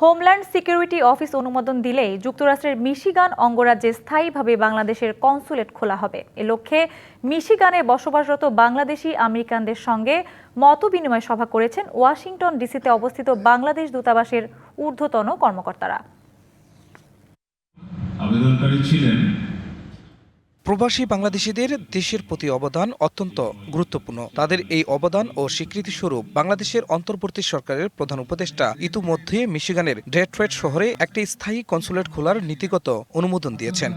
Homeland security office অনুমোদন দিলেই যুক্তরাষ্ট্রের মিশিগান অঙ্গরাজ্যে স্থায়ীভাবে বাংলাদেশের কনসুলেট খোলা হবে। এ লক্ষ্যে মিশিগানে বসবাসরত বাংলাদেশি আমেরিকানদের সঙ্গে মতবিনিময় সভা করেছেন ওয়াশিংটন ডিসিতে অবস্থিত বাংলাদেশ দূতাবাসের ঊর্ধ্বতন কর্মকর্তারা। আবেদনকারী ছিলেন প্রবাসী বাংলাদেশিদের দেশের প্রতি অবদান অত্যন্ত গুরুত্বপূর্ণ। তাদের এই অবদান ও স্বীকৃতি স্বরূপ বাংলাদেশের অন্তর্বর্তী সরকারের প্রধান উপদেষ্টা ইতিমধ্যে মিশিগানের ডেট্রয়েট শহরে একটি স্থায়ী কনসুলেট খোলার নীতিগত অনুমোদন দিয়েছেন।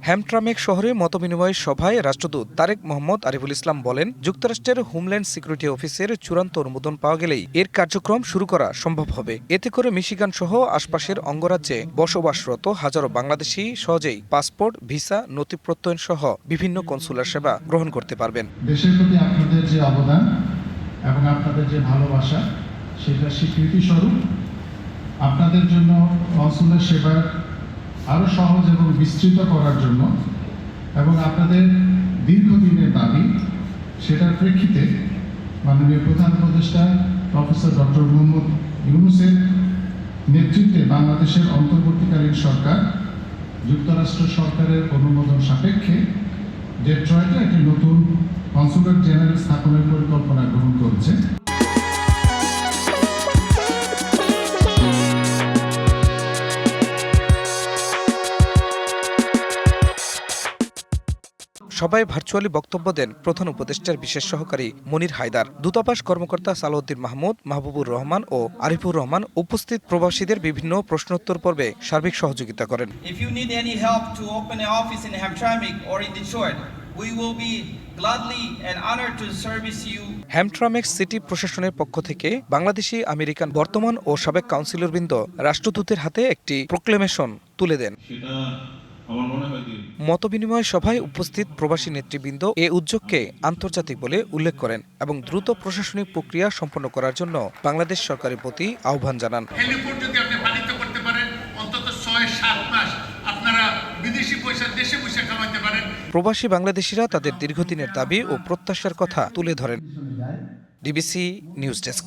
হ্যামট্রামেক শহরে মতবিনিময় সভায় রাষ্ট্রদূত তারেক মোহাম্মদ আরিফুল ইসলাম বলেন, যুক্তরাষ্ট্রের হোমল্যান্ড সিকিউরিটি অফিসের চূড়ান্ত অনুমোদন পাওয়া গেলেই এর কার্যক্রম শুরু করা সম্ভব হবে। এতে করে মিশিগান সহ আশপাশের অঙ্গরাজ্যে বসবাসরত হাজারো বাংলাদেশি সহজেই পাসপোর্ট, ভিসা, নথি প্রত্যয়ন সহ বিভিন্ন কনসুলার সেবা গ্রহণ করতে পারবেন। দেশের প্রতি আপনাদের যে অবদান এবং আপনাদের যে ভালোবাসা, সেটা স্বীকৃতি স্বরূপ আপনাদের জন্য কনসুলার সেবা আরো সহজ এবং বিস্তৃত করার জন্য এবং আপনাদের দীর্ঘদিনের দাবি, সেটার প্রেক্ষিতে মাননীয় প্রধান উপদেষ্টা প্রফেসর ডক্টর মোহাম্মদ ইউনূসের নেতৃত্বে বাংলাদেশের অন্তর্বর্তীকালীন সরকার যুক্তরাষ্ট্র সরকারের অনুমোদন সাপেক্ষে ডেট্রয়েটে একটি নতুন কনসুলেট জেনারেল স্থাপনের পরিকল্পনা গ্রহণ করেছে। সবাই ভার্চুয়ালি বক্তব্য দেন প্রধান উপদেষ্টার বিশেষ সহকারী মনির হায়দার, দূতাবাস কর্মকর্তা সালাউদ্দিন মাহমুদ, মাহবুবুর রহমান ও আরিফুর রহমান উপস্থিত প্রবাসীদের বিভিন্ন প্রশ্নোত্তর পর্বে সার্বিক সহযোগিতা করেন। হ্যামট্রামেক সিটি প্রশাসনের পক্ষ থেকে বাংলাদেশি আমেরিকান বর্তমান ও সাবেক কাউন্সিলরবৃন্দ রাষ্ট্রদূতের হাতে একটি প্রোক্লেমেশন তুলে দেন। মতবিনিময় সভায় উপস্থিত প্রবাসী নেতৃবৃন্দ এ উদ্যোগকে আন্তর্জাতিক বলে উল্লেখ করেন এবং দ্রুত প্রশাসনিক প্রক্রিয়া সম্পন্ন করার জন্য বাংলাদেশ সরকারের প্রতি আহ্বান জানান। প্রবাসী বাংলাদেশিরা তাদের দীর্ঘদিনের দাবি ও প্রত্যাশার কথা তুলে ধরেন। DBC news desk.